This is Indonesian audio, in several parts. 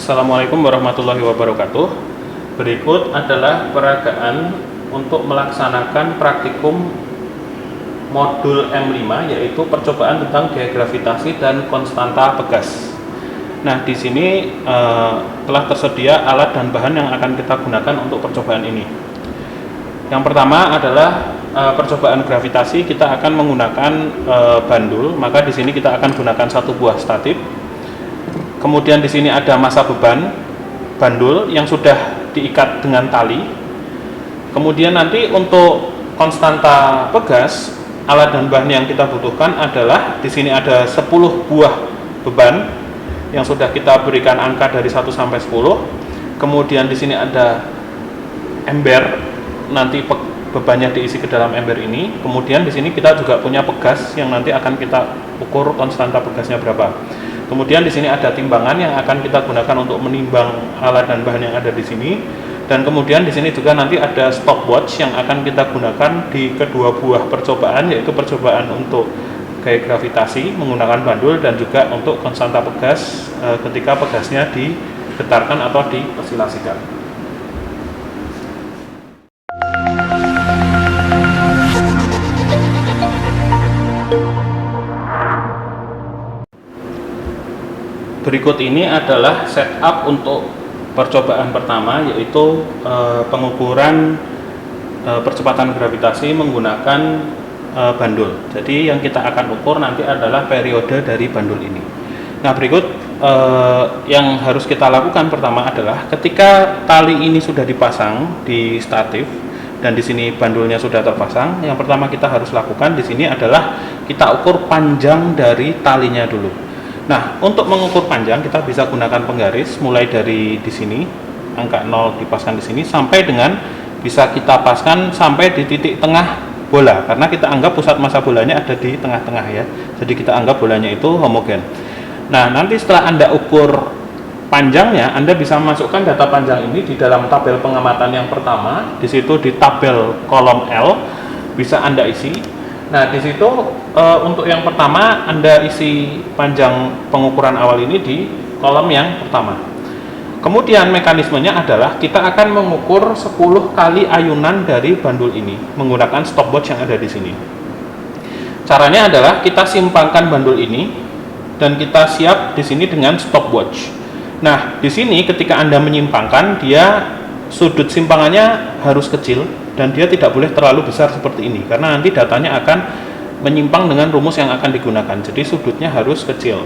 Assalamualaikum warahmatullahi wabarakatuh. Berikut adalah peragaan untuk melaksanakan praktikum modul M5, yaitu percobaan tentang gaya gravitasi dan konstanta Pegas. Nah, di sini telah tersedia alat dan bahan yang akan kita gunakan untuk percobaan ini. Yang pertama adalah percobaan gravitasi. Kita akan menggunakan bandul, maka di sini kita akan gunakan satu buah statif. Kemudian di sini ada massa beban bandul yang sudah diikat dengan tali. Kemudian nanti untuk konstanta Pegas, alat dan bahan yang kita butuhkan adalah di sini ada 10 buah beban yang sudah kita berikan angka dari 1 sampai 10. Kemudian di sini ada ember, nanti bebannya diisi ke dalam ember ini. Kemudian di sini kita juga punya pegas yang nanti akan kita ukur konstanta pegasnya berapa. Kemudian di sini ada timbangan yang akan kita gunakan untuk menimbang alat dan bahan yang ada di sini. Dan kemudian di sini juga nanti ada stopwatch yang akan kita gunakan di kedua buah percobaan, yaitu percobaan untuk gaya gravitasi menggunakan bandul dan juga untuk konstanta pegas ketika pegasnya digetarkan atau diosilasikan. Berikut ini adalah setup untuk percobaan pertama, yaitu pengukuran percepatan gravitasi menggunakan bandul. Jadi yang kita akan ukur nanti adalah periode dari bandul ini. Nah, berikut yang harus kita lakukan pertama adalah ketika tali ini sudah dipasang di statif dan di sini bandulnya sudah terpasang, yang pertama kita harus lakukan di sini adalah kita ukur panjang dari talinya dulu. Nah, untuk mengukur panjang kita bisa gunakan penggaris mulai dari di sini angka 0 dipasang di sini sampai dengan bisa kita paskan sampai di titik tengah bola, karena kita anggap pusat massa bolanya ada di tengah-tengah ya. Jadi kita anggap bolanya itu homogen. Nah, nanti setelah Anda ukur panjangnya, Anda bisa masukkan data panjang ini di dalam tabel pengamatan yang pertama. Di situ di tabel kolom L bisa Anda isi. Nah, di situ untuk yang pertama Anda isi panjang pengukuran awal ini di kolom yang pertama. Kemudian mekanismenya adalah kita akan mengukur 10 kali ayunan dari bandul ini menggunakan stopwatch yang ada di sini. Caranya adalah kita simpangkan bandul ini dan kita siap di sini dengan stopwatch. Nah, di sini ketika Anda menyimpangkan, dia sudut simpangannya harus kecil dan dia tidak boleh terlalu besar seperti ini, karena nanti datanya akan menyimpang dengan rumus yang akan digunakan. Jadi sudutnya harus kecil.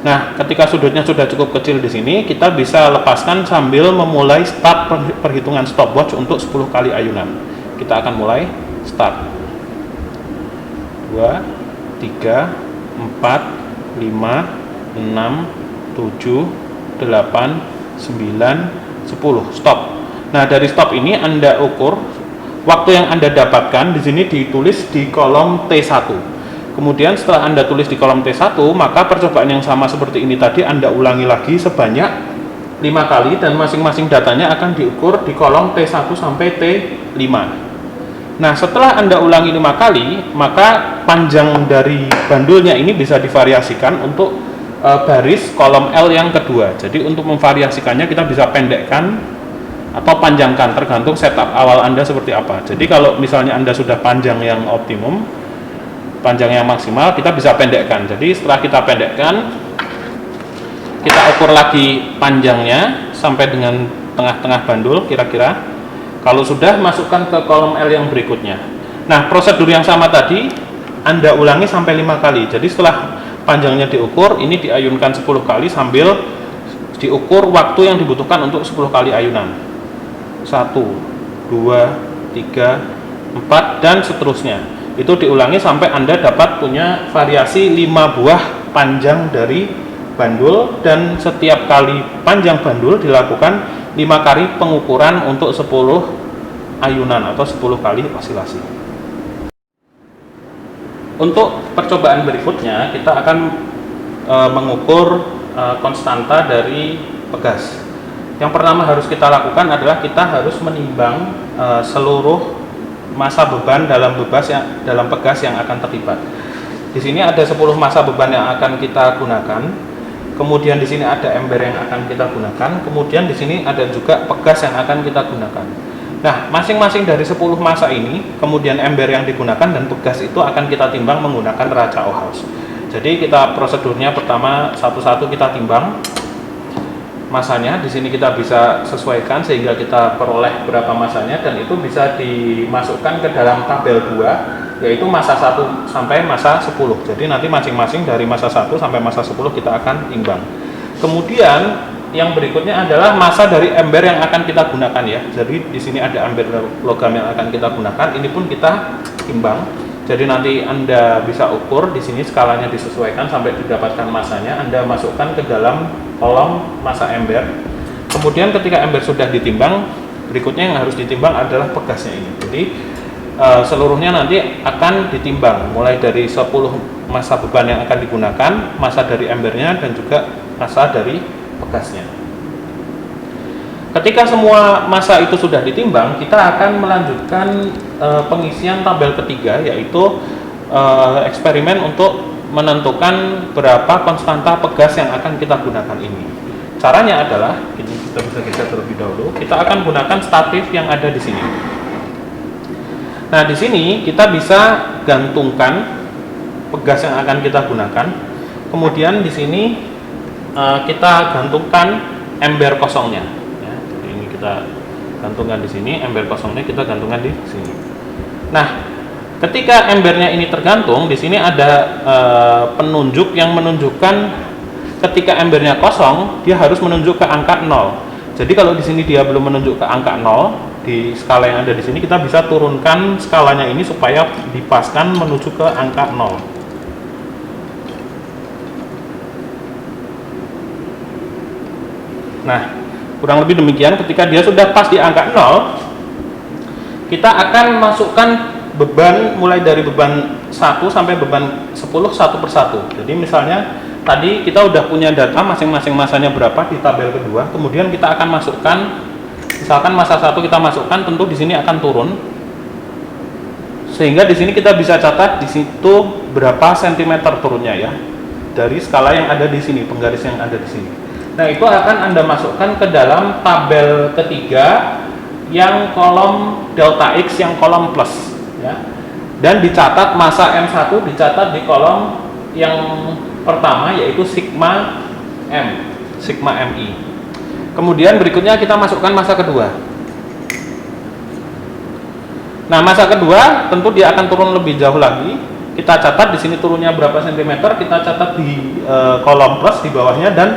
Nah, ketika sudutnya sudah cukup kecil di sini, kita bisa lepaskan sambil memulai start perhitungan stopwatch untuk 10 kali ayunan. Kita akan mulai start. 2, 3, 4, 5, 6, 7, 8, 9, 10. Stop. Nah, dari stop ini Anda ukur waktu yang Anda dapatkan. Di sini ditulis di kolom T1. Kemudian setelah Anda tulis di kolom T1, maka percobaan yang sama seperti ini tadi Anda ulangi lagi sebanyak 5 kali dan masing-masing datanya akan diukur di kolom T1 sampai T5. Nah, setelah Anda ulangi 5 kali, maka panjang dari bandulnya ini bisa divariasikan untuk baris kolom L yang kedua. Jadi untuk memvariasikannya kita bisa pendekkan atau panjangkan, tergantung setup awal Anda seperti apa. Jadi kalau misalnya Anda sudah panjang yang optimum, panjang yang maksimal, kita bisa pendekkan. Jadi setelah kita pendekkan, kita ukur lagi panjangnya sampai dengan tengah-tengah bandul kira-kira. Kalau sudah, masukkan ke kolom L yang berikutnya. Nah, prosedur yang sama tadi Anda ulangi sampai 5 kali. Jadi setelah panjangnya diukur, ini diayunkan 10 kali sambil diukur waktu yang dibutuhkan untuk 10 kali ayunan. 1, 2, 3, 4 dan seterusnya. Itu diulangi sampai Anda dapat punya variasi 5 buah panjang dari bandul, dan setiap kali panjang bandul dilakukan 5 kali pengukuran untuk 10 ayunan atau 10 kali osilasi. Untuk percobaan berikutnya kita akan mengukur konstanta dari pegas. Yang pertama harus kita lakukan adalah kita harus menimbang seluruh massa beban dalam pegas yang akan terlibat. Di sini ada 10 massa beban yang akan kita gunakan. kemudian di sini ada ember yang akan kita gunakan, kemudian di sini ada juga pegas yang akan kita gunakan. Nah, masing-masing dari 10 massa ini, kemudian ember yang digunakan dan pegas itu akan kita timbang menggunakan raca Ohaus. Jadi kita prosedurnya pertama satu-satu kita timbang masanya. Di sini kita bisa sesuaikan sehingga kita peroleh berapa masanya, dan itu bisa dimasukkan ke dalam tabel 2, yaitu massa 1 sampai massa 10. Jadi nanti masing-masing dari massa 1 sampai massa 10 kita akan timbang. Kemudian yang berikutnya adalah massa dari ember yang akan kita gunakan ya. Jadi di sini ada ember logam yang akan kita gunakan, ini pun kita timbang. Jadi nanti Anda bisa ukur di sini, skalanya disesuaikan sampai didapatkan massanya, Anda masukkan ke dalam kolom massa ember. Kemudian ketika ember sudah ditimbang, berikutnya yang harus ditimbang adalah pegasnya ini. Jadi seluruhnya nanti akan ditimbang mulai dari 10 massa beban yang akan digunakan, massa dari embernya, dan juga massa dari pegasnya. Ketika semua massa itu sudah ditimbang, kita akan melanjutkan pengisian tabel ketiga, yaitu eksperimen untuk menentukan berapa konstanta pegas yang akan kita gunakan ini. Caranya adalah, ini kita bisa geser terlebih dahulu, kita akan gunakan statif yang ada di sini. Nah, di sini kita bisa gantungkan pegas yang akan kita gunakan. Kemudian di sini kita gantungkan ember kosongnya. Ya, jadi ini kita gantungkan di sini, ember kosongnya kita gantungkan di sini. Nah, ketika embernya ini tergantung, di sini ada penunjuk yang menunjukkan ketika embernya kosong, dia harus menunjuk ke angka 0. Jadi kalau di sini dia belum menunjuk ke angka 0, di skala yang ada di sini kita bisa turunkan skalanya ini supaya dipaskan menuju ke angka 0. Nah, kurang lebih demikian. Ketika dia sudah pas di angka 0, kita akan masukkan beban mulai dari beban 1 sampai beban 10 satu persatu. Jadi misalnya tadi kita udah punya data masing-masing massanya berapa di tabel kedua, kemudian kita akan masukkan, misalkan massa 1 kita masukkan, tentu di sini akan turun. Sehingga di sini kita bisa catat di situ berapa sentimeter turunnya ya. Dari skala yang ada di sini, penggaris yang ada di sini. Nah, itu akan Anda masukkan ke dalam tabel ketiga yang kolom delta X, yang kolom plus ya. Dan dicatat massa M1 dicatat di kolom yang pertama, yaitu sigma M, sigma MI. Kemudian berikutnya kita masukkan massa kedua. Nah, massa kedua tentu dia akan turun lebih jauh lagi. Kita catat di sini turunnya berapa sentimeter, kita catat di kolom plus di bawahnya. Dan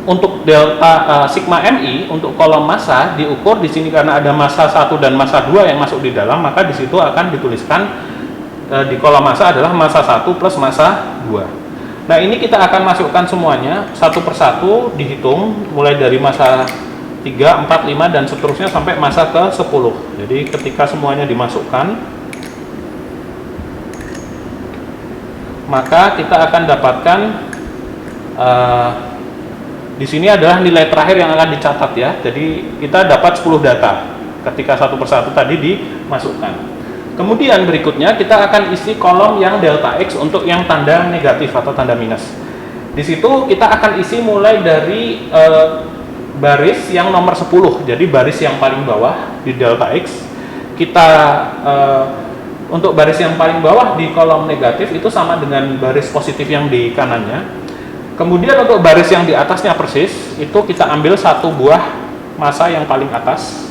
untuk delta sigma MI untuk kolom massa diukur di sini karena ada massa 1 dan massa 2 yang masuk di dalam, maka di situ akan dituliskan di kolom massa adalah massa 1 plus massa 2. Nah, ini kita akan masukkan semuanya satu persatu, dihitung mulai dari massa 3, 4, 5 dan seterusnya sampai massa ke 10. Jadi ketika semuanya dimasukkan, maka kita akan dapatkan di sini adalah nilai terakhir yang akan dicatat ya. Jadi kita dapat 10 data ketika satu persatu tadi dimasukkan. Kemudian berikutnya kita akan isi kolom yang delta X untuk yang tanda negatif atau tanda minus. Di situ kita akan isi mulai dari baris yang nomor 10. Jadi baris yang paling bawah di delta X. Kita untuk baris yang paling bawah di kolom negatif itu sama dengan baris positif yang di kanannya. Kemudian untuk baris yang di atasnya persis, itu kita ambil satu buah massa yang paling atas.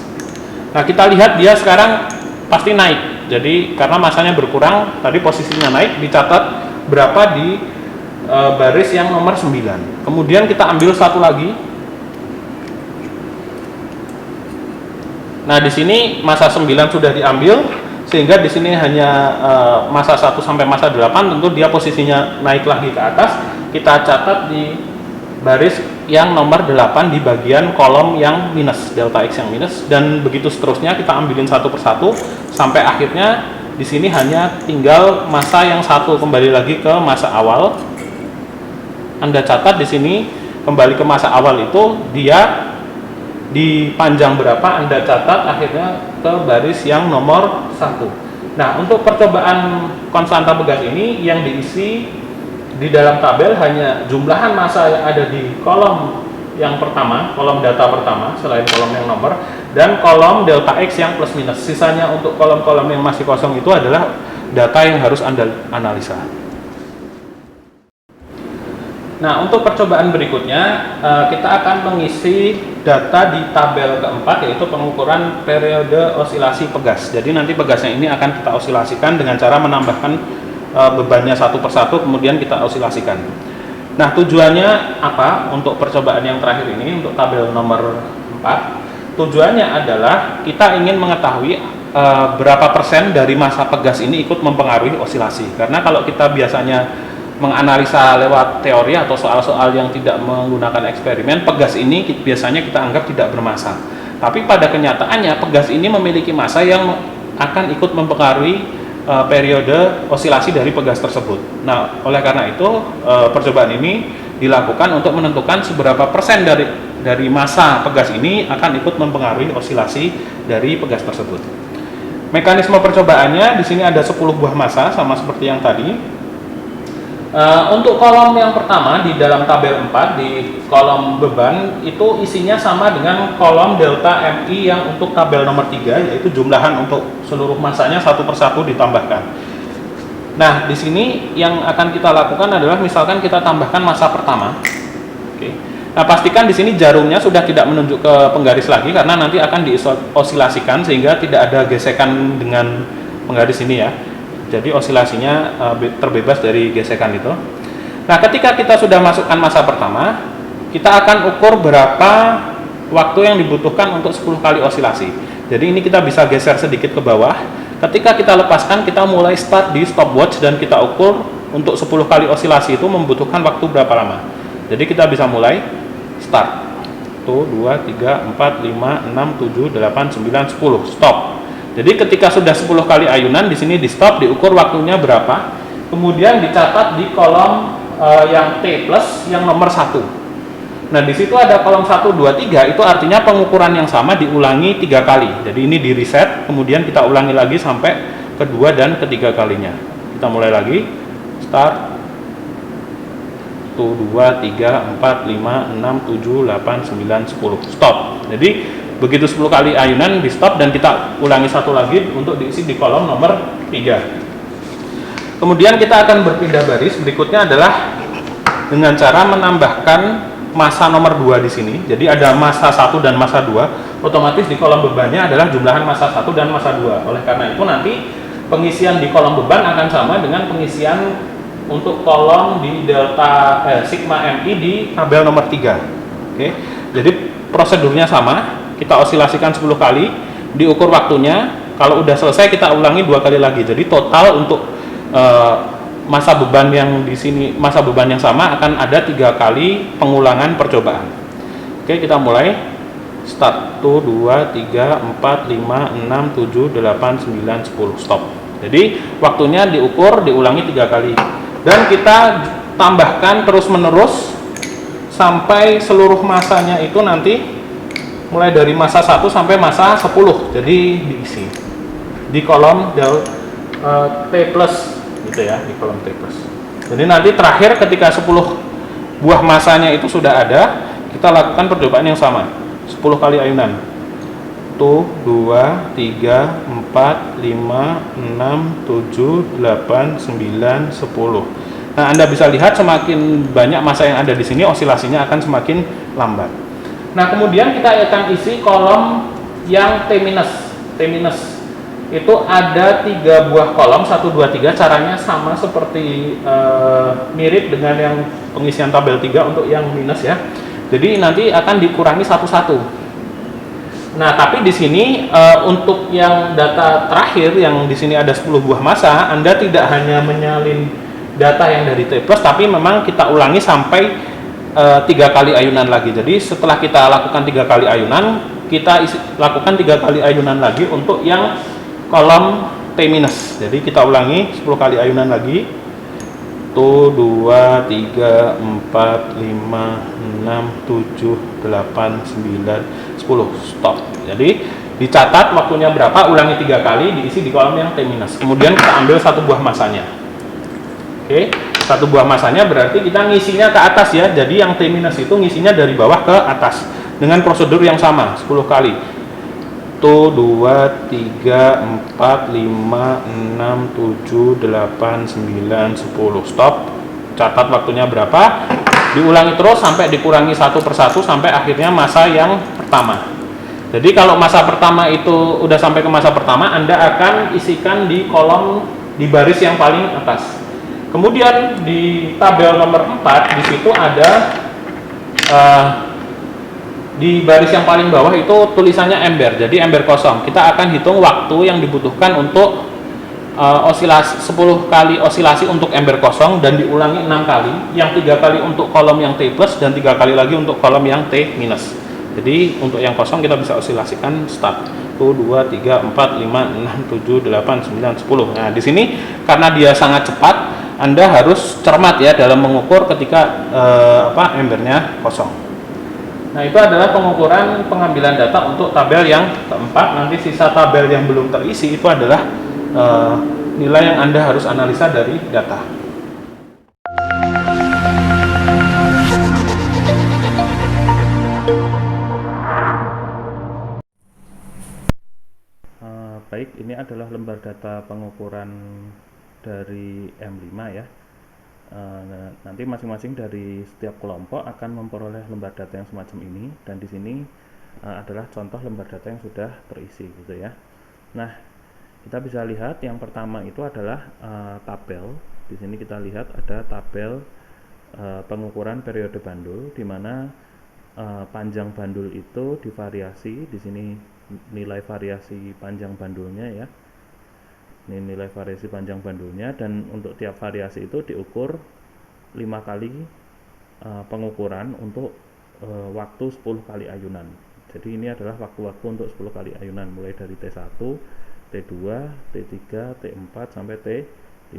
Nah, kita lihat dia sekarang pasti naik. Jadi karena massanya berkurang, tadi posisinya naik, dicatat berapa di baris yang nomor 9. Kemudian kita ambil satu lagi. Nah, di sini massa 9 sudah diambil, sehingga di sini hanya massa 1 sampai massa 8, tentu dia posisinya naik lagi ke atas. Kita catat di baris yang nomor 8 di bagian kolom yang minus, delta X yang minus, dan begitu seterusnya kita ambilin satu persatu sampai akhirnya di sini hanya tinggal massa yang satu kembali lagi ke massa awal. Anda catat di sini kembali ke massa awal itu dia di panjang berapa, Anda catat akhirnya ke baris yang nomor 1. Nah, untuk percobaan konstanta pegas ini yang diisi di dalam tabel hanya jumlahan massa yang ada di kolom yang pertama, kolom data pertama selain kolom yang nomor, dan kolom delta X yang plus minus. Sisanya untuk kolom-kolom yang masih kosong itu adalah data yang harus Anda analisa. Nah, untuk percobaan berikutnya, kita akan mengisi data di tabel keempat, yaitu pengukuran periode osilasi pegas. Jadi nanti pegasnya ini akan kita osilasikan dengan cara menambahkan bebannya satu persatu, kemudian kita osilasikan. Nah, tujuannya apa untuk percobaan yang terakhir ini, untuk tabel nomor 4? Tujuannya adalah kita ingin mengetahui berapa persen dari massa pegas ini ikut mempengaruhi osilasi. Karena kalau kita biasanya menganalisa lewat teori atau soal-soal yang tidak menggunakan eksperimen, pegas ini biasanya kita anggap tidak bermassa. Tapi pada kenyataannya pegas ini memiliki massa yang akan ikut mempengaruhi periode osilasi dari pegas tersebut. Nah, oleh karena itu percobaan ini dilakukan untuk menentukan seberapa persen dari massa pegas ini akan ikut mempengaruhi osilasi dari pegas tersebut. Mekanisme percobaannya di sini ada 10 buah massa sama seperti yang tadi. Untuk kolom yang pertama di dalam tabel 4, di kolom beban itu isinya sama dengan kolom delta MI yang untuk tabel nomor 3, yaitu jumlahan untuk seluruh massanya satu persatu ditambahkan. Nah, di sini yang akan kita lakukan adalah misalkan kita tambahkan massa pertama. Oke. Nah, pastikan di sini jarumnya sudah tidak menunjuk ke penggaris lagi karena nanti akan diosilasikan sehingga tidak ada gesekan dengan penggaris ini ya. Jadi osilasinya terbebas dari gesekan itu. Nah, ketika kita sudah masukkan massa pertama, kita akan ukur berapa waktu yang dibutuhkan untuk 10 kali osilasi. Jadi ini kita bisa geser sedikit ke bawah. Ketika kita lepaskan, kita mulai start di stopwatch dan kita ukur untuk 10 kali osilasi itu membutuhkan waktu berapa lama. Jadi kita bisa mulai start. 1, 2, 3, 4, 5, 6, 7, 8, 9, 10. Stop. Jadi ketika sudah 10 kali ayunan, di sini di stop, diukur waktunya berapa, kemudian dicatat di kolom yang T plus yang nomor 1. Nah, di situ ada kolom 1, 2, 3, itu artinya pengukuran yang sama diulangi 3 kali. Jadi ini di reset, kemudian kita ulangi lagi sampai kedua dan ketiga kalinya. Kita mulai lagi, start, 1, 2, 3, 4, 5, 6, 7, 8, 9, 10, stop. Jadi begitu 10 kali ayunan di stop dan kita ulangi satu lagi untuk diisi di kolom nomor 3. Kemudian kita akan berpindah baris. Berikutnya adalah dengan cara menambahkan massa nomor 2 di sini. Jadi ada massa 1 dan massa 2. Otomatis di kolom bebannya adalah jumlahan massa 1 dan massa 2. Oleh karena itu nanti pengisian di kolom beban akan sama dengan pengisian untuk kolom di delta sigma MI di tabel nomor 3. Oke. Jadi prosedurnya sama. Kita osilasikan 10 kali, diukur waktunya. Kalau udah selesai kita ulangi 2 kali lagi. Jadi total untuk massa beban yang di sini, massa beban yang sama akan ada 3 kali pengulangan percobaan. Oke, kita mulai. Start. 1, 2, 3, 4, 5, 6, 7, 8, 9, 10. Stop. Jadi waktunya diukur, diulangi 3 kali. Dan kita tambahkan terus menerus sampai seluruh massanya itu nanti mulai dari massa 1 sampai massa 10. Jadi diisi di kolom T plus gitu ya, di kolom T plus. Jadi nanti terakhir ketika 10 buah massanya itu sudah ada, kita lakukan percobaan yang sama. 10 kali ayunan. 1, 2, 3, 4, 5, 6, 7, 8, 9, 10. Nah, Anda bisa lihat semakin banyak massa yang ada di sini, osilasinya akan semakin lambat. Nah, kemudian kita akan isi kolom yang T minus. T minus itu ada 3 buah kolom, 1, 2, 3. Caranya sama seperti mirip dengan yang pengisian tabel 3 untuk yang minus ya. Jadi nanti akan dikurangi satu-satu. Nah, tapi di sini untuk yang data terakhir yang di sini ada 10 buah massa, Anda tidak hanya menyalin data yang dari T plus, tapi memang kita ulangi sampai 3 kali ayunan lagi. Jadi setelah kita lakukan 3 kali ayunan, kita lakukan 3 kali ayunan lagi untuk yang kolom T minus. Jadi kita ulangi 10 kali ayunan lagi. 1, 2, 3, 4, 5, 6, 7, 8, 9, 10. Stop. Jadi dicatat waktunya berapa, ulangi 3 kali, diisi di kolom yang T minus. Kemudian kita ambil 1 buah massanya. Oke. satu buah masanya berarti kita ngisinya ke atas ya. Jadi yang T minus itu ngisinya dari bawah ke atas dengan prosedur yang sama 10 kali. 1, 2, 3, 4, 5, 6, 7, 8, 9, 10. Stop. Catat waktunya berapa. Diulangi terus sampai dikurangi satu persatu sampai akhirnya masa yang pertama. Jadi kalau masa pertama itu udah sampai ke masa pertama, Anda akan isikan di kolom di baris yang paling atas. Kemudian di tabel nomor 4 di situ ada di baris yang paling bawah itu tulisannya ember, jadi ember kosong. Kita akan hitung waktu yang dibutuhkan untuk osilasi 10 kali osilasi untuk ember kosong dan diulangi 6 kali, yang 3 kali untuk kolom yang T plus dan 3 kali lagi untuk kolom yang T minus. Jadi untuk yang kosong kita bisa osilasikan start 1, 2, 3, 4, 5, 6, 7, 8, 9, 10. Nah di sini karena dia sangat cepat, Anda harus cermat ya dalam mengukur ketika embernya kosong. Nah itu adalah pengukuran pengambilan data untuk tabel yang keempat. Nanti sisa tabel yang belum terisi itu adalah nilai yang Anda harus analisa dari data. Baik, ini adalah lembar data pengukuran dari M5 ya. Nanti masing-masing dari setiap kelompok akan memperoleh lembar data yang semacam ini, dan di sini adalah contoh lembar data yang sudah terisi gitu ya. Nah, kita bisa lihat yang pertama itu adalah tabel. Di sini kita lihat ada tabel pengukuran periode bandul, di mana panjang bandul itu divariasi. Di sini nilai variasi panjang bandulnya ya. Ini nilai variasi panjang bandulnya, dan untuk tiap variasi itu diukur 5 kali pengukuran untuk waktu 10 kali ayunan. Jadi ini adalah waktu-waktu untuk 10 kali ayunan mulai dari T1, T2, T3, T4 sampai T5.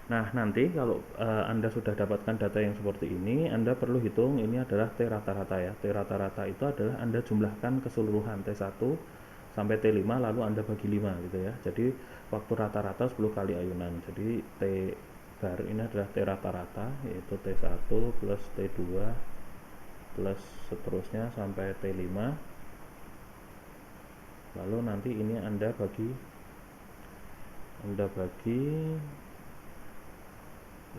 Nah, nanti kalau Anda sudah dapatkan data yang seperti ini, Anda perlu hitung ini adalah T rata-rata ya. T rata-rata itu adalah Anda jumlahkan keseluruhan T1 sampai T5 lalu Anda bagi 5 gitu ya. Jadi waktu rata-rata 10 kali ayunan. Jadi T bar ini adalah T rata-rata, yaitu T1 plus T2 plus seterusnya sampai T5. Lalu nanti ini Anda bagi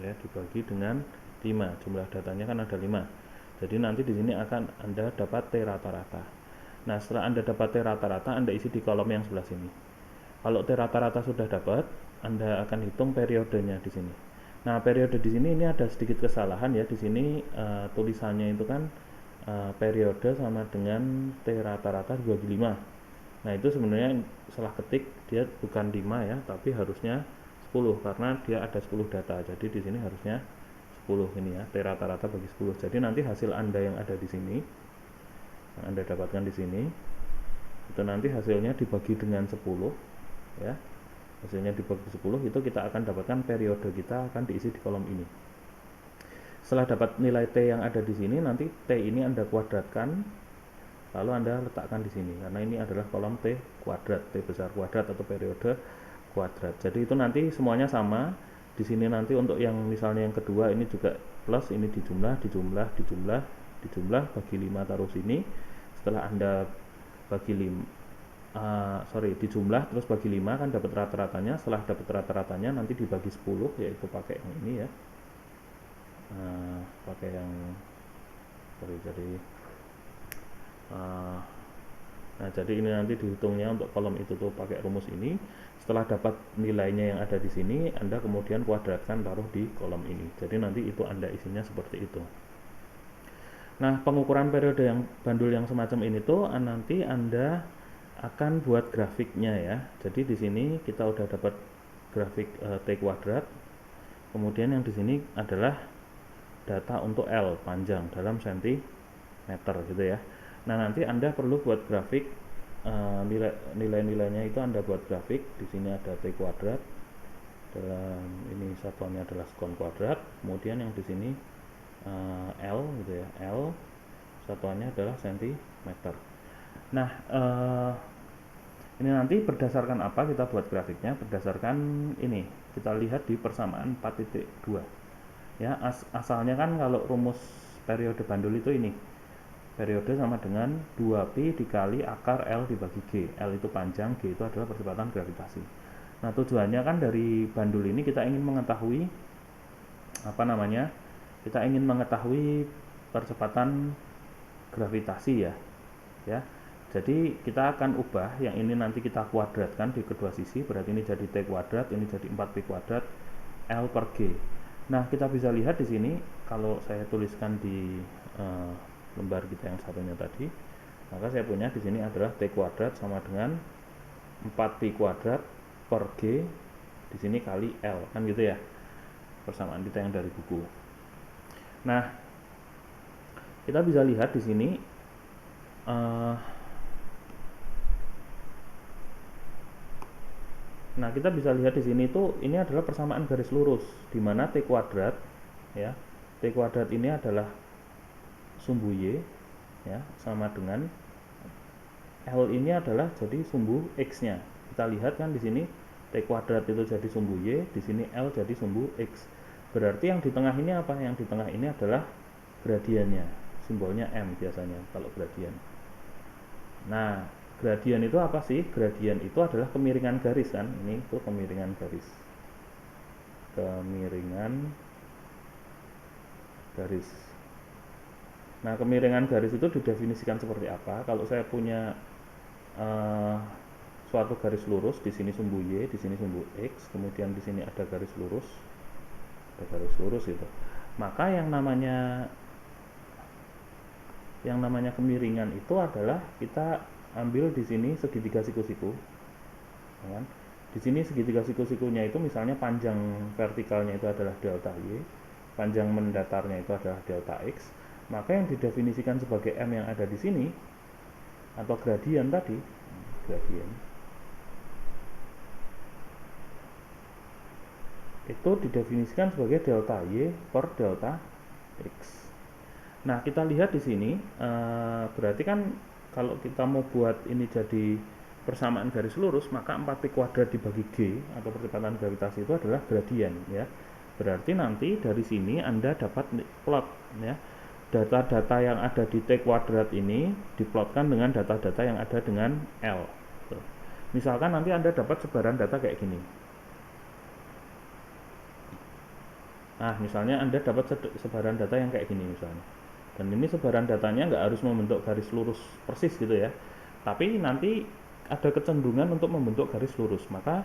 ya, dibagi dengan 5. Jumlah datanya kan ada 5. Jadi nanti di sini akan Anda dapat T rata-rata. Nah, setelah Anda dapat T rata-rata, Anda isi di kolom yang sebelah sini. Kalau T rata-rata sudah dapat, Anda akan hitung periodenya di sini. Nah, periode di sini ini ada sedikit kesalahan ya. Di sini tulisannya itu kan periode sama dengan T rata-rata dibagi 5. Nah, itu sebenarnya salah ketik, dia bukan 5 ya, tapi harusnya 10 karena dia ada 10 data. Jadi di sini harusnya 10 ini ya, T rata-rata bagi 10. Jadi nanti hasil Anda yang ada di sini, yang Anda dapatkan di sini, itu nanti hasilnya dibagi dengan 10 ya. Hasilnya dibagi 10 itu kita akan dapatkan periode kita akan diisi di kolom ini. Setelah dapat nilai T yang ada di sini, nanti T ini Anda kuadratkan, lalu Anda letakkan di sini karena ini adalah kolom T kuadrat, T besar kuadrat atau periode kuadrat. Jadi itu nanti semuanya sama. Di sini nanti untuk yang misalnya yang kedua ini juga plus, ini dijumlah bagi 5 taruh sini. Setelah Anda bagi 5 dijumlah terus bagi 5 kan dapat rata-ratanya. Setelah dapat rata-ratanya nanti dibagi 10, yaitu pakai yang ini ya. Pakai yang nah, jadi ini nanti dihitungnya untuk kolom itu tuh pakai rumus ini. Setelah dapat nilainya yang ada di sini, Anda kemudian kuadratkan taruh di kolom ini. Jadi nanti itu Anda isinya seperti itu. Nah, pengukuran periode yang bandul yang semacam ini tuh nanti Anda akan buat grafiknya ya. Jadi di sini kita udah dapat grafik T kuadrat. Kemudian yang di sini adalah data untuk L panjang dalam sentimeter gitu ya. Nah, nanti Anda perlu buat grafik nilai-nilainya itu Anda buat grafik. Di sini ada T kuadrat. Dalam ini satuannya adalah sekon kuadrat. Kemudian yang di sini L gitu ya. L satuannya adalah sentimeter. Nah, Ini nanti berdasarkan apa kita buat grafiknya? Berdasarkan ini, kita lihat di persamaan 4.2. Ya, asalnya kan kalau rumus periode bandul itu ini. Periode sama dengan 2pi dikali akar L dibagi G. L itu panjang, G itu adalah percepatan gravitasi. Nah, tujuannya kan dari bandul ini kita ingin mengetahui apa namanya? Kita ingin mengetahui percepatan gravitasi ya. Ya. Jadi kita akan ubah yang ini nanti kita kuadratkan di kedua sisi, berarti ini jadi T kuadrat, ini jadi 4pi kuadrat L per G. Nah, kita bisa lihat di sini kalau saya tuliskan di lembar kita yang satunya tadi, maka saya punya di sini adalah T kuadrat sama dengan 4pi kuadrat per G di sini kali L, kan gitu ya. Persamaan kita yang dari buku. Nah, kita bisa lihat di sini nah, kita bisa lihat di sini tuh ini adalah persamaan garis lurus di mana T kuadrat ya. T kuadrat ini adalah sumbu Y ya, sama dengan L ini adalah jadi sumbu X-nya. Kita lihat kan di sini T kuadrat itu jadi sumbu Y, di sini L jadi sumbu X. Berarti yang di tengah ini apa? Yang di tengah ini adalah gradiennya. Simbolnya M biasanya kalau gradien. Nah, gradien itu apa sih? Gradien itu adalah kemiringan garis kan? Ini tuh kemiringan garis. Kemiringan garis. Nah, kemiringan garis itu didefinisikan seperti apa? Kalau saya punya suatu garis lurus, di sini sumbu Y, di sini sumbu X, kemudian di sini ada garis lurus itu. Maka yang namanya kemiringan itu adalah kita ambil di sini segitiga siku-siku, kan? Di sini segitiga siku-sikunya itu misalnya panjang vertikalnya itu adalah delta Y, panjang mendatarnya itu adalah delta X, maka yang didefinisikan sebagai M yang ada di sini atau gradien tadi, gradien itu didefinisikan sebagai delta Y per delta X. Nah, kita lihat di sini berarti kan kalau kita mau buat ini jadi persamaan garis lurus, maka 4pi kuadrat dibagi G atau percepatan gravitasi itu adalah gradien ya. Berarti nanti dari sini Anda dapat plot ya. Data-data yang ada di T kuadrat ini diplotkan dengan data-data yang ada dengan L. Tuh. Misalkan nanti Anda dapat sebaran data kayak gini. Nah, misalnya Anda dapat sebaran data yang kayak gini misalnya. Dan ini sebaran datanya nggak harus membentuk garis lurus persis gitu ya, tapi nanti ada kecenderungan untuk membentuk garis lurus. Maka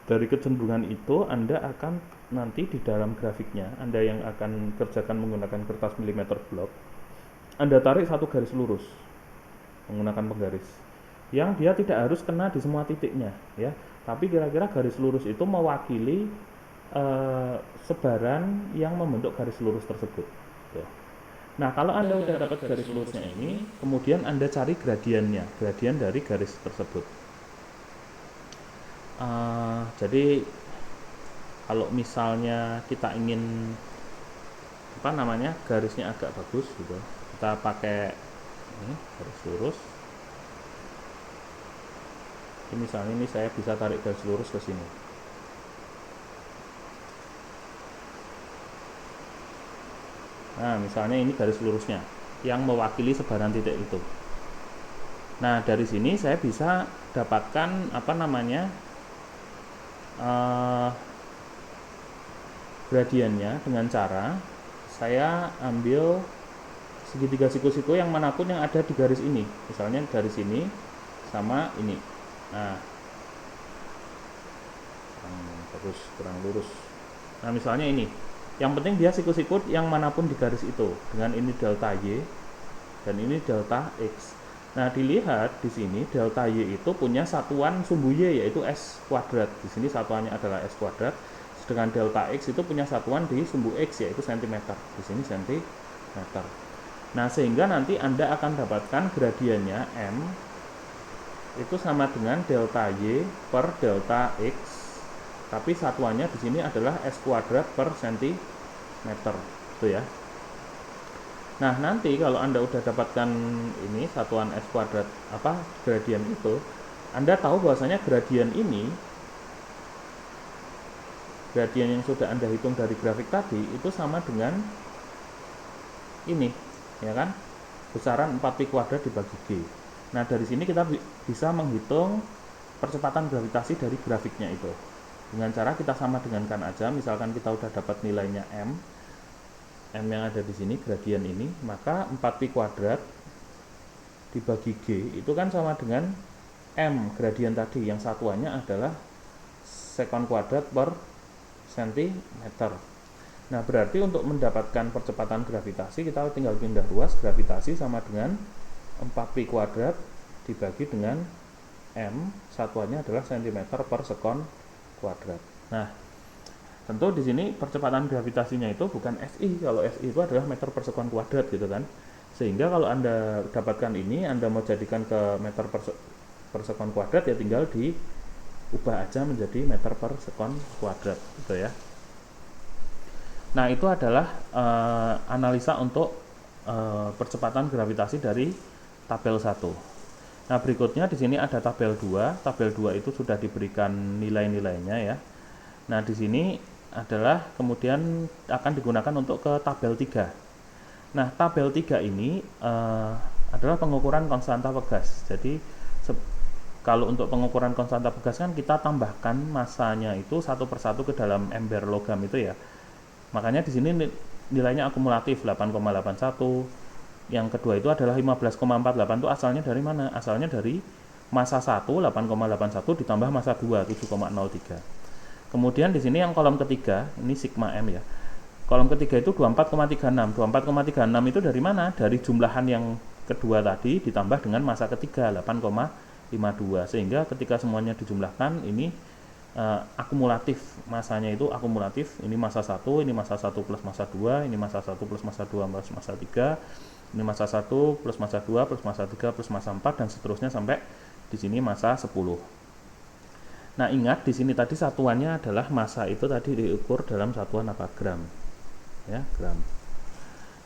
dari kecenderungan itu Anda akan nanti di dalam grafiknya, Anda yang akan kerjakan menggunakan kertas milimeter blok, Anda tarik satu garis lurus menggunakan penggaris yang dia tidak harus kena di semua titiknya ya, tapi kira-kira garis lurus itu mewakili sebaran yang membentuk garis lurus tersebut. Tuh. Nah, kalau Anda udah dapat garis lurusnya ini, kemudian Anda cari gradiennya, gradien dari garis tersebut. Jadi kalau misalnya kita ingin garisnya agak bagus gitu, kita pakai ini garis lurus. Ini misalnya ini saya bisa tarik garis lurus ke sini. Nah, misalnya ini garis lurusnya yang mewakili sebaran titik itu. Nah, dari sini saya bisa dapatkan gradiennya dengan cara saya ambil segitiga siku-siku yang manapun yang ada di garis ini. Misalnya dari sini sama ini. Nah, kurang lurus. Nah, misalnya ini. Yang penting dia siku-siku yang manapun di garis itu. Dengan ini delta Y dan ini delta X. Nah, dilihat di sini delta Y itu punya satuan sumbu Y yaitu S kuadrat. Di sini satuannya adalah S kuadrat. Sedangkan delta X itu punya satuan di sumbu X yaitu cm. Di sini cm. Nah, sehingga nanti Anda akan dapatkan gradiennya M itu sama dengan delta Y per delta X. Tapi satuannya di sini adalah S kuadrat per cm. Itu ya. Nah, nanti kalau Anda udah dapatkan ini satuan S kuadrat gradien itu, Anda tahu bahwasanya gradien ini, gradien yang sudah Anda hitung dari grafik tadi itu sama dengan ini, ya kan? Besaran 4pi kuadrat dibagi G. Nah, dari sini kita bisa menghitung percepatan gravitasi dari grafiknya itu. Dengan cara kita sama dengankan aja, misalkan kita udah dapat nilainya M yang ada di sini, gradien ini, maka 4pi kuadrat dibagi G itu kan sama dengan M gradien tadi, yang satuannya adalah sekon kuadrat per sentimeter. Nah, berarti untuk mendapatkan percepatan gravitasi kita tinggal pindah ruas, gravitasi sama dengan 4pi kuadrat dibagi dengan M, satuannya adalah cm per sekon kuadrat. Nah, tentu di sini percepatan gravitasinya itu bukan SI, kalau SI itu adalah meter per sekon kuadrat gitu kan. Sehingga kalau Anda dapatkan ini, Anda mau jadikan ke meter per sekon kuadrat, ya tinggal diubah aja menjadi meter per sekon kuadrat gitu ya. Nah, itu adalah analisa untuk percepatan gravitasi dari tabel 1. Nah, berikutnya di sini ada tabel 2. Tabel 2 itu sudah diberikan nilai-nilainya ya. Nah, di sini adalah kemudian akan digunakan untuk ke tabel 3. Nah, tabel 3 ini adalah pengukuran konstanta pegas. Jadi kalau untuk pengukuran konstanta pegas kan kita tambahkan masanya itu satu persatu ke dalam ember logam itu ya. Makanya di sini nilainya akumulatif 8,81. Yang kedua itu adalah 15,48. Itu asalnya dari mana? Asalnya dari massa 1 8,81 ditambah massa 2 7,03. Kemudian di sini yang kolom ketiga, ini sigma M ya. Kolom ketiga itu 24,36. 24,36 itu dari mana? Dari jumlahan yang kedua tadi ditambah dengan massa ketiga 8,52. Sehingga ketika semuanya dijumlahkan ini akumulatif, masanya itu akumulatif. Ini massa 1, ini massa 1 plus massa 2, ini massa 1 plus massa 2 plus massa 3, ini massa 1 plus massa 2 plus massa 3 plus massa 4 dan seterusnya sampai di sini massa 10. Nah, ingat di sini tadi satuannya adalah massa, itu tadi diukur dalam satuan apa? Gram. Ya, gram.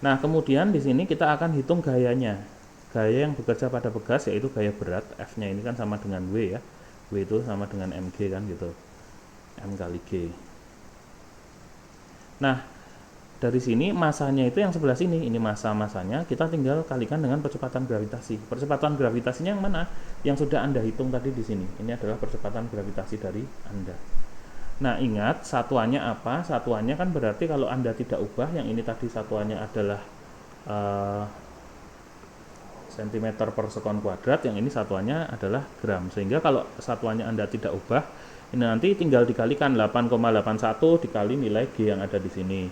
Nah, kemudian di sini kita akan hitung gayanya. Gaya yang bekerja pada pegas yaitu gaya berat, F-nya ini kan sama dengan W ya. W itu sama dengan mg kan gitu, M kali G. Nah, dari sini masanya itu yang sebelah sini, ini masanya kita tinggal kalikan dengan percepatan gravitasi. Percepatan gravitasinya yang mana? Yang sudah Anda hitung tadi di sini. Ini adalah percepatan gravitasi dari Anda. Nah, ingat satuannya apa? Satuannya kan berarti kalau Anda tidak ubah, yang ini tadi satuannya adalah cm per sekon kuadrat, yang ini satuannya adalah gram. Sehingga kalau satuannya Anda tidak ubah, ini nanti tinggal dikalikan 8,81 dikali nilai G yang ada di sini.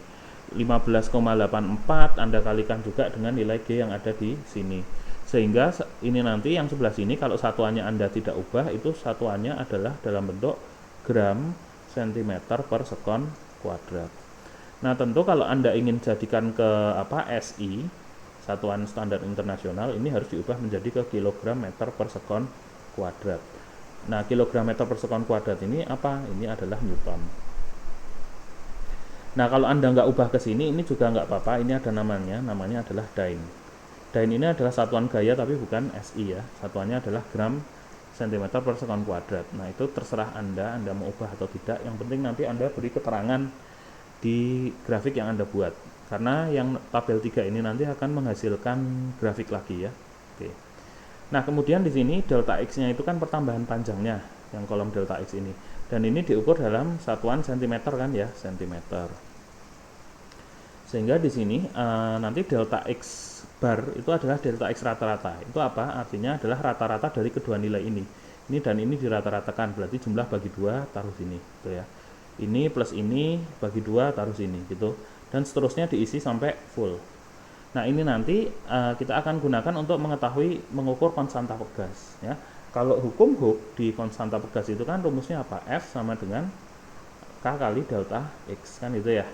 15,84 Anda kalikan juga dengan nilai G yang ada di sini. Sehingga ini nanti yang sebelah sini kalau satuannya Anda tidak ubah, itu satuannya adalah dalam bentuk gram cm per sekon kuadrat. Nah, tentu kalau Anda ingin jadikan ke SI, satuan standar internasional, ini harus diubah menjadi ke kilogram meter per sekon kuadrat. Nah, kilogram meter per sekon kuadrat ini apa? Ini adalah Newton. Nah, kalau Anda nggak ubah ke sini, ini juga nggak apa-apa. Ini ada namanya adalah Dyne. Dyne ini adalah satuan gaya tapi bukan SI ya. Satuannya adalah gram cm per sekon kuadrat. Nah, itu terserah Anda mau ubah atau tidak. Yang penting nanti Anda beri keterangan di grafik yang Anda buat. Karena yang tabel 3 ini nanti akan menghasilkan grafik lagi ya. Oke. Nah, kemudian di sini delta X-nya itu kan pertambahan panjangnya, yang kolom delta X ini. Dan ini diukur dalam satuan cm kan ya, cm. Sehingga di sini nanti delta X bar itu adalah delta X rata-rata. Itu apa? Artinya adalah rata-rata dari kedua nilai ini. Ini dan ini dirata-ratakan, berarti jumlah bagi 2 taruh sini gitu ya. Ini plus ini bagi 2 taruh sini gitu. Dan seterusnya diisi sampai full. Nah, ini nanti kita akan gunakan untuk mengukur konstanta pegas ya. Kalau hukum Hooke di konstanta pegas itu kan rumusnya apa? F sama dengan K kali delta X kan itu ya.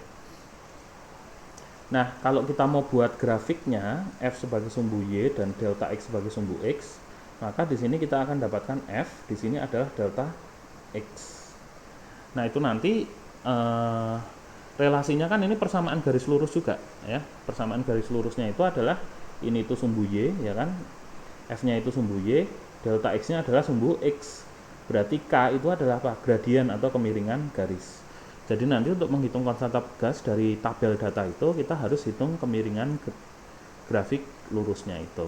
Nah, kalau kita mau buat grafiknya F sebagai sumbu Y dan delta X sebagai sumbu X, maka di sini kita akan dapatkan F, di sini adalah delta X. Nah, itu nanti relasinya kan ini persamaan garis lurus juga ya. Persamaan garis lurusnya itu adalah ini itu sumbu Y ya kan. F-nya itu sumbu Y, delta X-nya adalah sumbu X. Berarti K itu adalah apa? Gradien atau kemiringan garis. Jadi nanti untuk menghitung konstanta pegas dari tabel data itu, kita harus hitung kemiringan grafik lurusnya itu.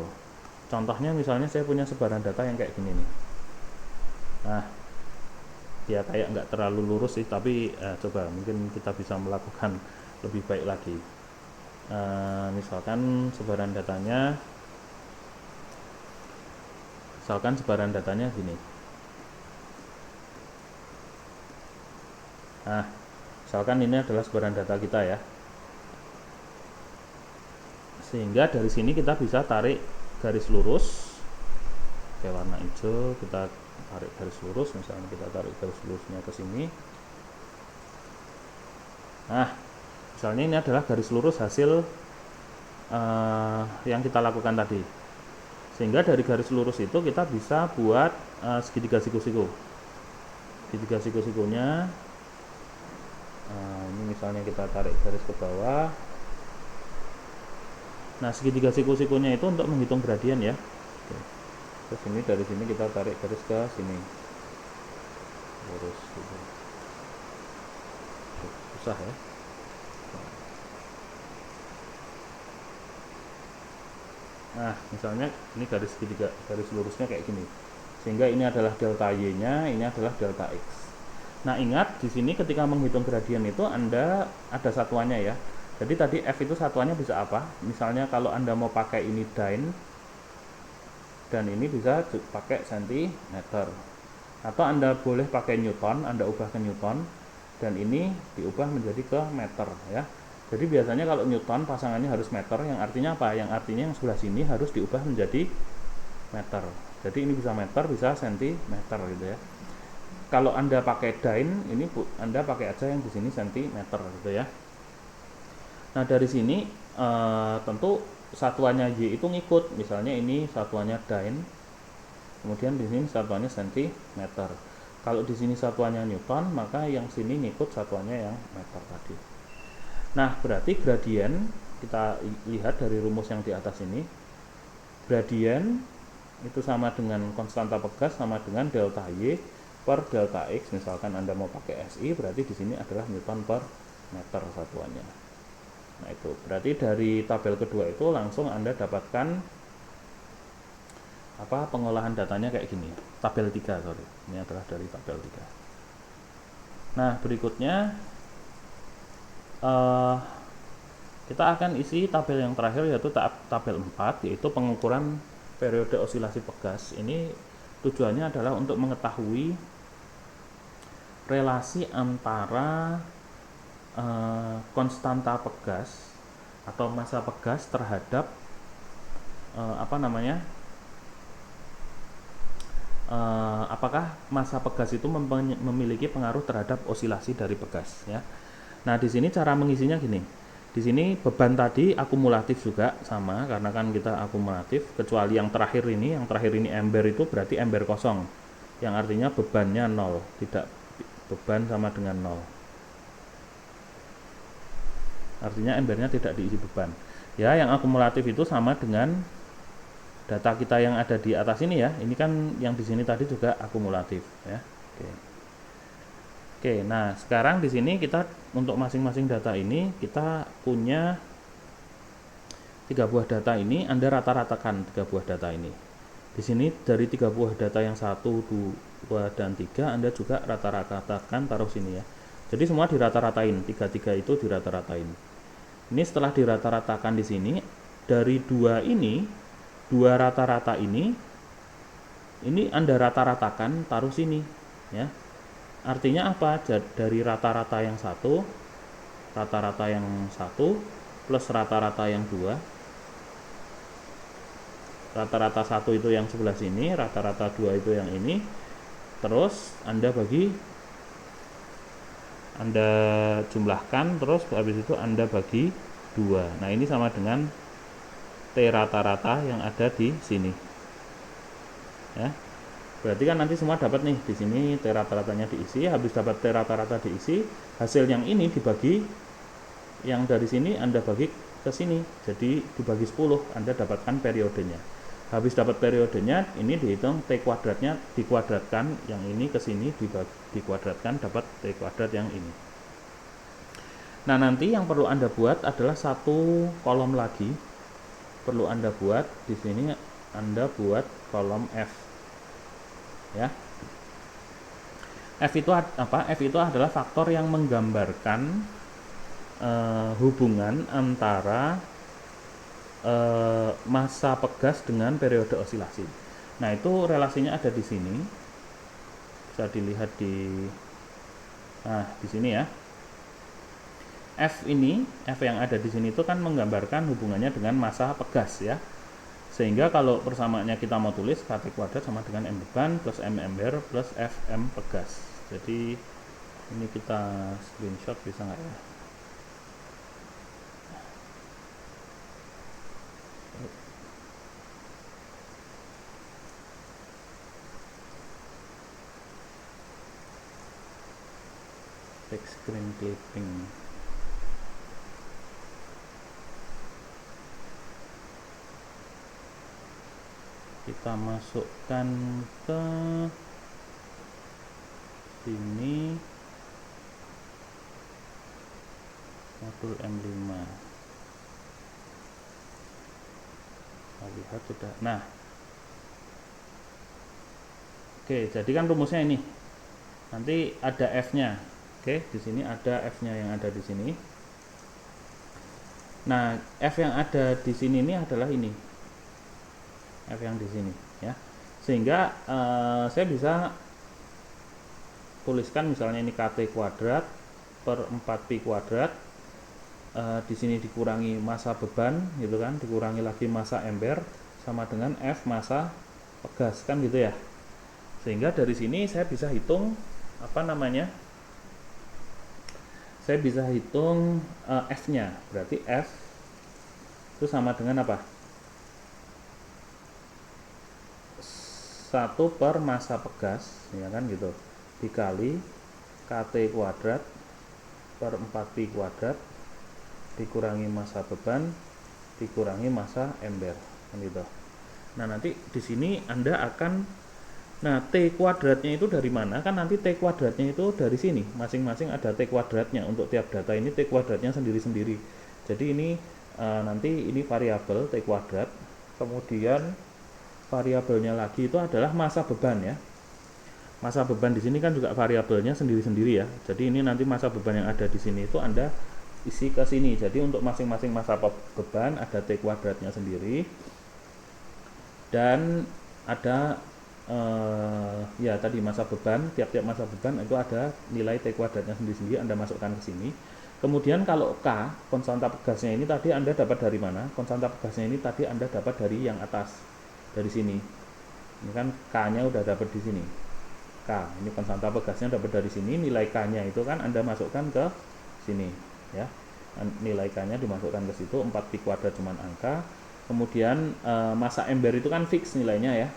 Contohnya misalnya saya punya sebaran data yang kayak gini nih. Nah, ya kayak nggak terlalu lurus sih, tapi coba mungkin kita bisa melakukan lebih baik lagi. Misalkan sebaran datanya gini. Nah, misalkan ini adalah sebaran data kita ya. Sehingga dari sini kita bisa tarik garis lurus kayak warna hijau, kita tarik garis lurus, misalnya kita tarik garis lurusnya ke sini. Nah, misalnya ini adalah garis lurus hasil yang kita lakukan tadi. Sehingga dari garis lurus itu kita bisa buat segitiga siku-siku. Segitiga siku-sikunya, ini misalnya kita tarik garis ke bawah. Nah, segitiga siku-sikunya itu untuk menghitung gradien ya. Oke. Terus ini dari sini kita tarik garis ke sini. Lurus gitu. Susah ya. Nah, misalnya ini garis segitiga, garis lurusnya kayak gini. Sehingga ini adalah delta Y-nya, ini adalah delta X. Nah, ingat di sini ketika menghitung gradien itu Anda ada satuannya ya. Jadi tadi F itu satuannya bisa apa? Misalnya kalau Anda mau pakai ini dyne, dan ini bisa pakai sentimeter. Atau Anda boleh pakai Newton, Anda ubah ke Newton, dan ini diubah menjadi ke meter ya. Jadi biasanya kalau Newton pasangannya harus meter, yang artinya apa? Yang artinya yang sebelah sini harus diubah menjadi meter. Jadi ini bisa meter, bisa sentimeter gitu ya. Kalau Anda pakai dyne, ini Anda pakai aja yang di sini sentimeter gitu ya. Nah, dari sini tentu satuannya Y itu ngikut. Misalnya ini satuannya dyne, kemudian di sini satuannya sentimeter. Kalau di sini satuannya Newton, maka yang sini ngikut satuannya yang meter tadi. Nah, berarti gradien, kita lihat dari rumus yang di atas ini, gradien itu sama dengan konstanta pegas sama dengan delta Y per delta X. Misalkan Anda mau pakai SI, berarti di sini adalah Newton per meter satuannya. Nah, itu berarti dari tabel kedua itu langsung Anda dapatkan apa pengolahan datanya kayak gini. Tabel 3, sorry. Ini adalah dari tabel 3. Nah, berikutnya kita akan isi tabel yang terakhir, yaitu tabel 4, yaitu pengukuran periode osilasi pegas. Ini tujuannya adalah untuk mengetahui relasi antara konstanta pegas atau massa pegas terhadap apakah massa pegas itu memiliki pengaruh terhadap osilasi dari pegas ya. Nah, di sini cara mengisinya gini. Di sini beban tadi akumulatif juga sama, karena kan kita akumulatif, kecuali yang terakhir ini ember itu berarti ember kosong, yang artinya bebannya 0, tidak beban sama dengan 0. Artinya embernya tidak diisi beban. Ya, yang akumulatif itu sama dengan data kita yang ada di atas ini ya. Ini kan yang di sini tadi juga akumulatif ya. Oke, nah sekarang di sini kita untuk masing-masing data ini kita punya 3 buah data ini. Anda rata-ratakan 3 buah data ini. Di sini dari 3 buah data yang 1, 2, dan 3 Anda juga rata-ratakan taruh sini ya. Jadi semua dirata-ratain, 3 itu dirata-ratain. Ini setelah dirata-ratakan di sini, dari 2 rata-rata ini Anda rata-ratakan taruh sini ya. Artinya apa? Dari rata-rata yang 1 plus rata-rata yang 2. Rata-rata 1 itu yang sebelah sini, rata-rata 2 itu yang ini. Terus Anda jumlahkan, terus habis itu Anda bagi 2. Nah, ini sama dengan T rata-rata yang ada di sini. Ya. Berarti kan nanti semua dapat nih, di sini T rata-ratanya diisi, habis dapat T rata-rata diisi, hasil yang ini dibagi, yang dari sini Anda bagi ke sini. Jadi dibagi 10, Anda dapatkan periodenya. Habis dapat periodenya, ini dihitung T kuadratnya dikuadratkan, yang ini ke sini dikuadratkan, dapat T kuadrat yang ini. Nah, nanti yang perlu Anda buat adalah satu kolom lagi. Perlu Anda buat di sini, Anda buat kolom F. Ya. F itu apa? F itu adalah faktor yang menggambarkan hubungan antara masa pegas dengan periode osilasi. Nah, itu relasinya ada di sini. Bisa dilihat di sini ya. F yang ada di sini itu kan menggambarkan hubungannya dengan masa pegas ya. Sehingga kalau persamaannya kita mau tulis KT kuadrat sama dengan M beban plus M ember plus FM pegas. Jadi ini kita screenshot bisa nggak ya? Take screen clipping. Kita masukkan ke sini modul M5. Kita lihat sudah. Nah, oke, jadi kan rumusnya ini. Nanti ada F-nya. Oke, di sini ada F-nya yang ada di sini. Nah, F yang ada di sini ini adalah ini. F yang di sini ya. Sehingga saya bisa tuliskan misalnya ini KT kuadrat per 4pi kuadrat, di sini dikurangi masa beban gitu kan, dikurangi lagi masa ember sama dengan F masa pegas kan gitu ya. Sehingga dari sini saya bisa hitung apa namanya? Saya bisa hitung F-nya. Berarti F itu sama dengan apa? 1 per masa pegas ya kan gitu, dikali KT kuadrat per 4pi kuadrat dikurangi masa beban dikurangi masa ember kan gitu. Nah, nanti di sini Anda akan, nah T kuadratnya itu dari mana? Kan nanti T kuadratnya itu dari sini, masing-masing ada T kuadratnya. Untuk tiap data ini T kuadratnya sendiri-sendiri. Jadi ini nanti ini variabel T kuadrat, kemudian variabelnya lagi itu adalah masa beban ya. Masa beban di sini kan juga variabelnya sendiri-sendiri ya. Jadi ini nanti masa beban yang ada di sini itu Anda isi ke sini. Jadi untuk masing-masing masa beban ada T kuadratnya sendiri. Dan ada ya tadi masa beban, tiap-tiap masa beban itu ada nilai T kuadratnya sendiri-sendiri, Anda masukkan ke sini. Kemudian kalau K, konstanta pegasnya ini tadi Anda dapat dari mana? Konstanta pegasnya ini tadi Anda dapat dari yang atas. Dari sini. Ini kan K-nya udah dapat di sini. K, ini konstanta pegasnya dapat dari sini, nilai K-nya itu kan Anda masukkan ke sini ya. Nilai K-nya dimasukkan ke situ, 4pi kuadrat cuman angka. Kemudian masa ember itu kan fix nilainya ya.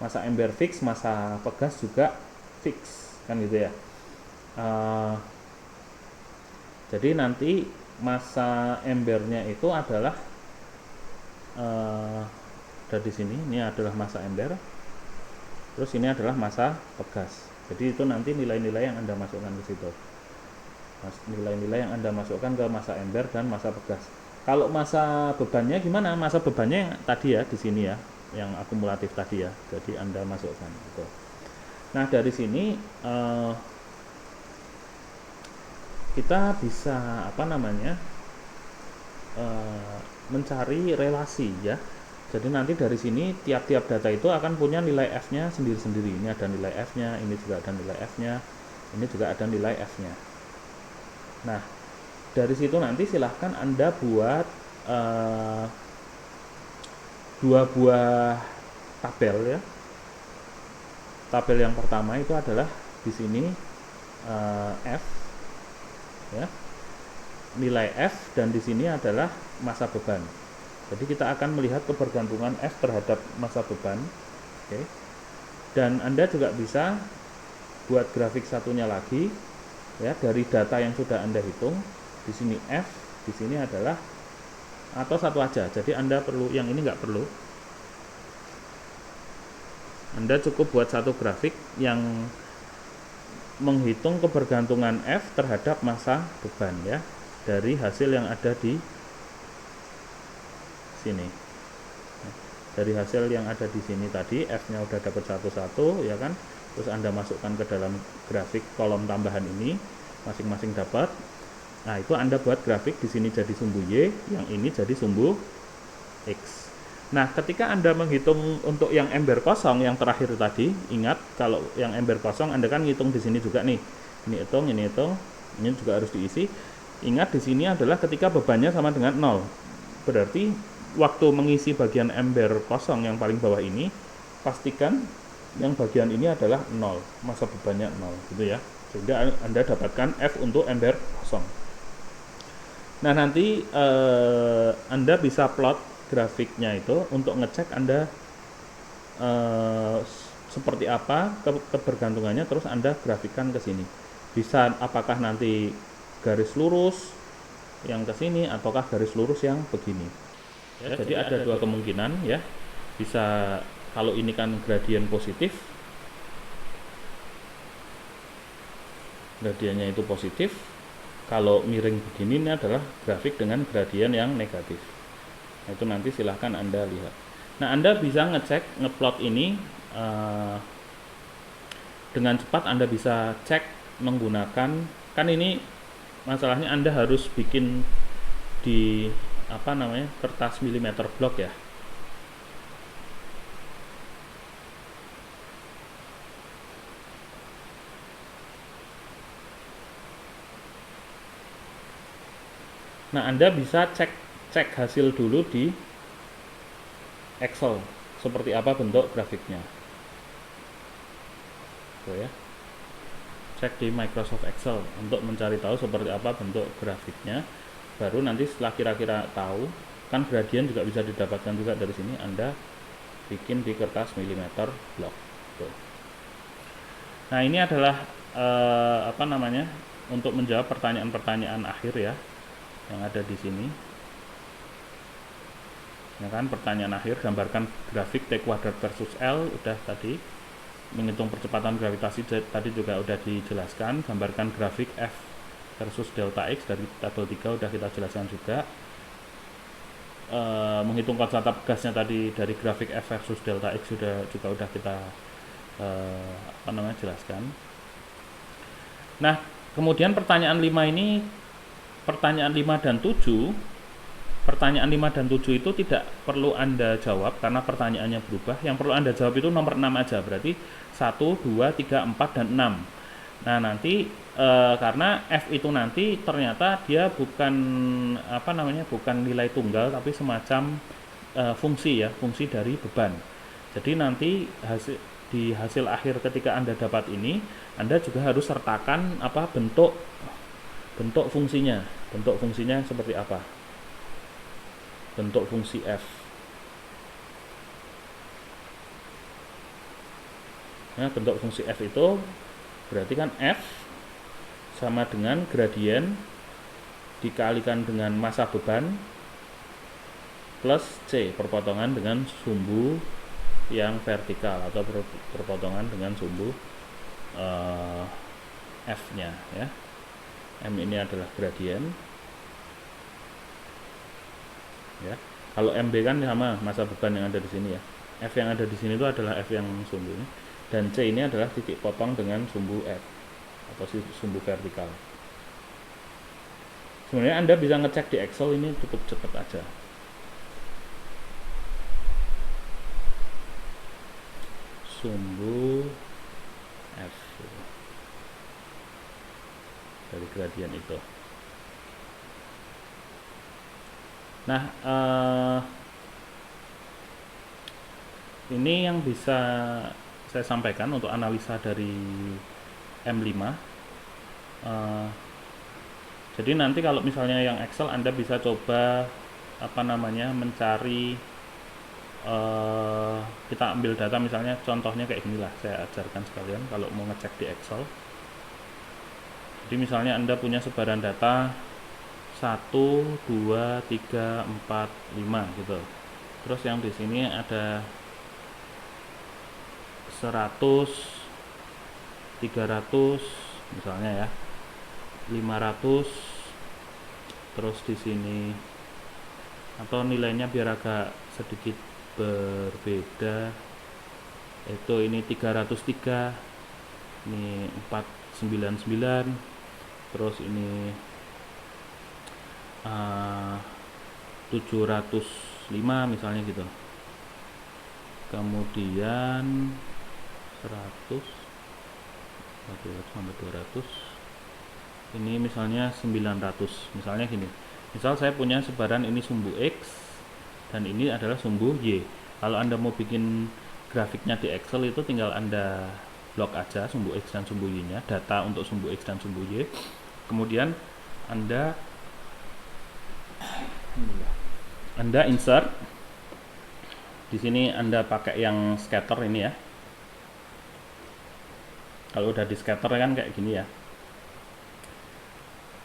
Masa ember fix, masa pegas juga fix kan gitu ya. Jadi nanti masa embernya itu adalah di sini, ini adalah masa ember, terus ini adalah masa pegas. Jadi itu nanti nilai-nilai yang Anda masukkan ke situ, nilai-nilai yang Anda masukkan ke masa ember dan masa pegas. Kalau masa bebannya gimana? Masa bebannya yang tadi ya di sini ya, yang akumulatif tadi ya. Jadi Anda masukkan gitu. Nah, dari sini kita bisa apa namanya mencari relasi ya. Jadi nanti dari sini tiap-tiap data itu akan punya nilai F-nya sendiri-sendiri. Ini ada nilai F-nya, ini juga ada nilai F-nya, ini juga ada nilai F-nya. Nah, dari situ nanti silahkan Anda buat dua buah tabel ya. Tabel yang pertama itu adalah di sini F ya. Nilai F dan di sini adalah masa beban. Jadi kita akan melihat kebergantungan F terhadap masa beban. Oke. Dan Anda juga bisa buat grafik satunya lagi ya, dari data yang sudah Anda hitung. Di sini F, di sini adalah, atau satu aja. Jadi Anda perlu, yang ini nggak perlu. Anda cukup buat satu grafik yang menghitung kebergantungan F terhadap massa beban ya, dari hasil yang ada di sini. Dari hasil yang ada di sini tadi, F-nya udah dapat satu-satu ya kan. Terus Anda masukkan ke dalam grafik kolom tambahan ini, masing-masing dapat. Nah, itu Anda buat grafik di sini jadi sumbu Y, yang ini jadi sumbu X. Nah, ketika Anda menghitung untuk yang ember kosong yang terakhir tadi, ingat kalau yang ember kosong Anda kan ngitung di sini juga nih. Ini hitung, ini juga harus diisi. Ingat di sini adalah ketika bebannya sama dengan 0. Berarti waktu mengisi bagian ember kosong yang paling bawah ini, pastikan yang bagian ini adalah 0, massa bebannya 0 gitu ya. Sehingga Anda dapatkan F untuk ember kosong. Nah, nanti Anda bisa plot grafiknya itu untuk ngecek Anda seperti apa kebergantungannya, terus Anda grafikkan ke sini. Bisa apakah nanti garis lurus yang ke sini ataukah garis lurus yang begini. Ya, jadi ada dua kemungkinan ya. Bisa kalau ini kan gradien positif, gradiennya itu positif. Kalau miring begini, ini adalah grafik dengan gradien yang negatif. Nah, itu nanti silahkan Anda lihat. Nah, Anda bisa ngecek, ngeplot ini dengan cepat. Anda bisa cek menggunakan, kan ini masalahnya Anda harus bikin di kertas milimeter blok ya. Nah, Anda bisa cek hasil dulu di Excel seperti apa bentuk grafiknya. Tuh ya. Cek di Microsoft Excel untuk mencari tahu seperti apa bentuk grafiknya. Baru nanti setelah kira-kira tahu, kan gradien juga bisa didapatkan juga dari sini, Anda bikin di kertas milimeter blok. Tuh. Nah, ini adalah untuk menjawab pertanyaan-pertanyaan akhir ya yang ada di sini. Ya kan, pertanyaan akhir, gambarkan grafik T kuadrat versus L, udah tadi. Menghitung percepatan gravitasi tadi juga udah dijelaskan. Gambarkan grafik F versus delta X dari tabel 3 udah kita jelaskan juga. Menghitung konstanta gasnya tadi dari grafik F versus delta X juga udah kita jelaskan. Nah, kemudian pertanyaan 5 ini, pertanyaan 5 dan 7, pertanyaan 5 dan 7 itu tidak perlu Anda jawab karena pertanyaannya berubah. Yang perlu Anda jawab itu nomor 6 aja, berarti 1, 2, 3, 4, dan 6. Nah, nanti karena F itu nanti ternyata dia bukan bukan nilai tunggal, tapi semacam fungsi ya, fungsi dari beban. Jadi nanti di hasil akhir ketika Anda dapat ini, Anda juga harus sertakan bentuk fungsinya. Bentuk fungsinya seperti apa? Bentuk fungsi F. Nah, bentuk fungsi F itu berarti kan F sama dengan gradien dikalikan dengan massa beban plus C perpotongan dengan sumbu yang vertikal atau perpotongan dengan sumbu F-nya ya. M ini adalah gradien ya. Kalau MB kan sama massa beban yang ada di sini ya. F yang ada di sini itu adalah F yang sumbu ini, dan C ini adalah titik potong dengan sumbu F atau sumbu vertikal. Sebenarnya Anda bisa ngecek di Excel, ini cukup cepat aja. Sumbu F dari gradien itu. Nah, ini yang bisa saya sampaikan untuk analisa dari M5. Jadi nanti kalau misalnya yang Excel, Anda bisa coba mencari, kita ambil data misalnya, contohnya kayak ginilah, saya ajarkan sekalian kalau mau ngecek di Excel. Jadi misalnya Anda punya sebaran data 1, 2, 3, 4, 5 gitu. Terus yang di sini ada 100, 300 misalnya ya, 500, terus di sini atau nilainya biar agak sedikit berbeda, itu ini 303, ini 499, terus ini 705 misalnya gitu. Kemudian 100 sampai 200, ini misalnya 900 misalnya gini. Misal saya punya sebaran ini sumbu X dan ini adalah sumbu Y. Kalau Anda mau bikin grafiknya di Excel itu tinggal Anda blok aja sumbu X dan sumbu Y nya, data untuk sumbu X dan sumbu Y. Kemudian Anda insert di sini, Anda pakai yang scatter ini ya. Kalau udah di scatter kan kayak gini ya.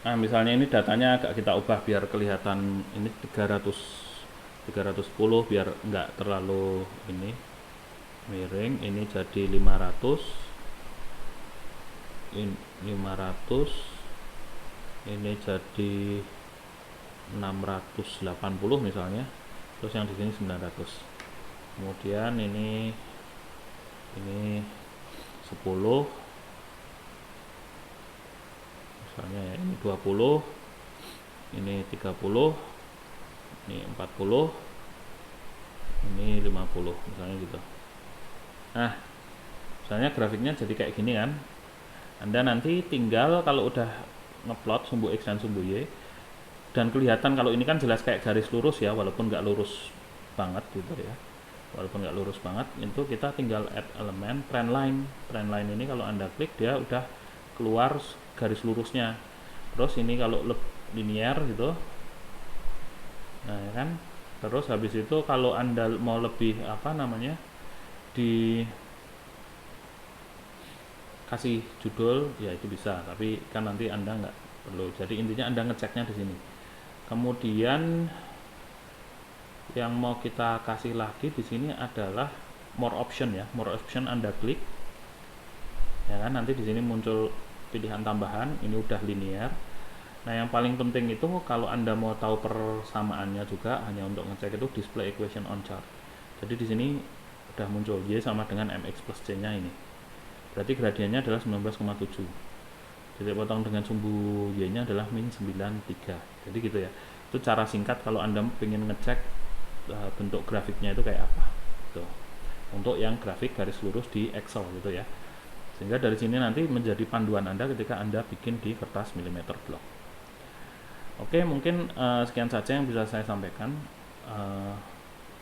Nah, misalnya ini datanya agak kita ubah biar kelihatan ini 310 biar enggak terlalu ini miring. Ini jadi 500, ini 500, ini jadi 680 misalnya. Terus yang di sini 900. Kemudian ini 10 misalnya ya, ini 20, ini 30, ini 40, ini 50 misalnya gitu. Nah, misalnya grafiknya jadi kayak gini kan. Anda nanti tinggal kalau udah ngeplot sumbu X dan sumbu Y, dan kelihatan kalau ini kan jelas kayak garis lurus ya, walaupun nggak lurus banget gitu ya, walaupun nggak lurus banget, itu kita tinggal add elemen trend line. Trend line ini kalau Anda klik dia udah keluar garis lurusnya. Terus ini kalau linear gitu, nah ya kan. Terus habis itu kalau Anda mau lebih apa namanya, kasih judul ya itu bisa, tapi kan nanti Anda nggak perlu. Jadi intinya Anda ngeceknya di sini. Kemudian yang mau kita kasih lagi di sini adalah more option ya. More option Anda klik ya kan, nanti di sini muncul pilihan tambahan. Ini udah linear. Nah, yang paling penting itu kalau Anda mau tahu persamaannya juga hanya untuk ngecek itu display equation on chart. Jadi di sini udah muncul Y sama dengan MX plus C nya ini. Berarti gradiennya adalah 19,7. Titik potong dengan sumbu Y nya adalah min 93. Jadi gitu ya. Itu cara singkat kalau Anda ingin ngecek bentuk grafiknya itu kayak apa. Tuh. Untuk yang grafik garis lurus di Excel gitu ya. Sehingga dari sini nanti menjadi panduan Anda ketika Anda bikin di kertas milimeter block. Oke, mungkin sekian saja yang bisa saya sampaikan.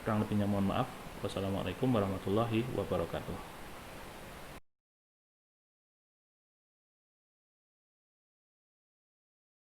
Kurang lebihnya mohon maaf. Wassalamualaikum warahmatullahi wabarakatuh.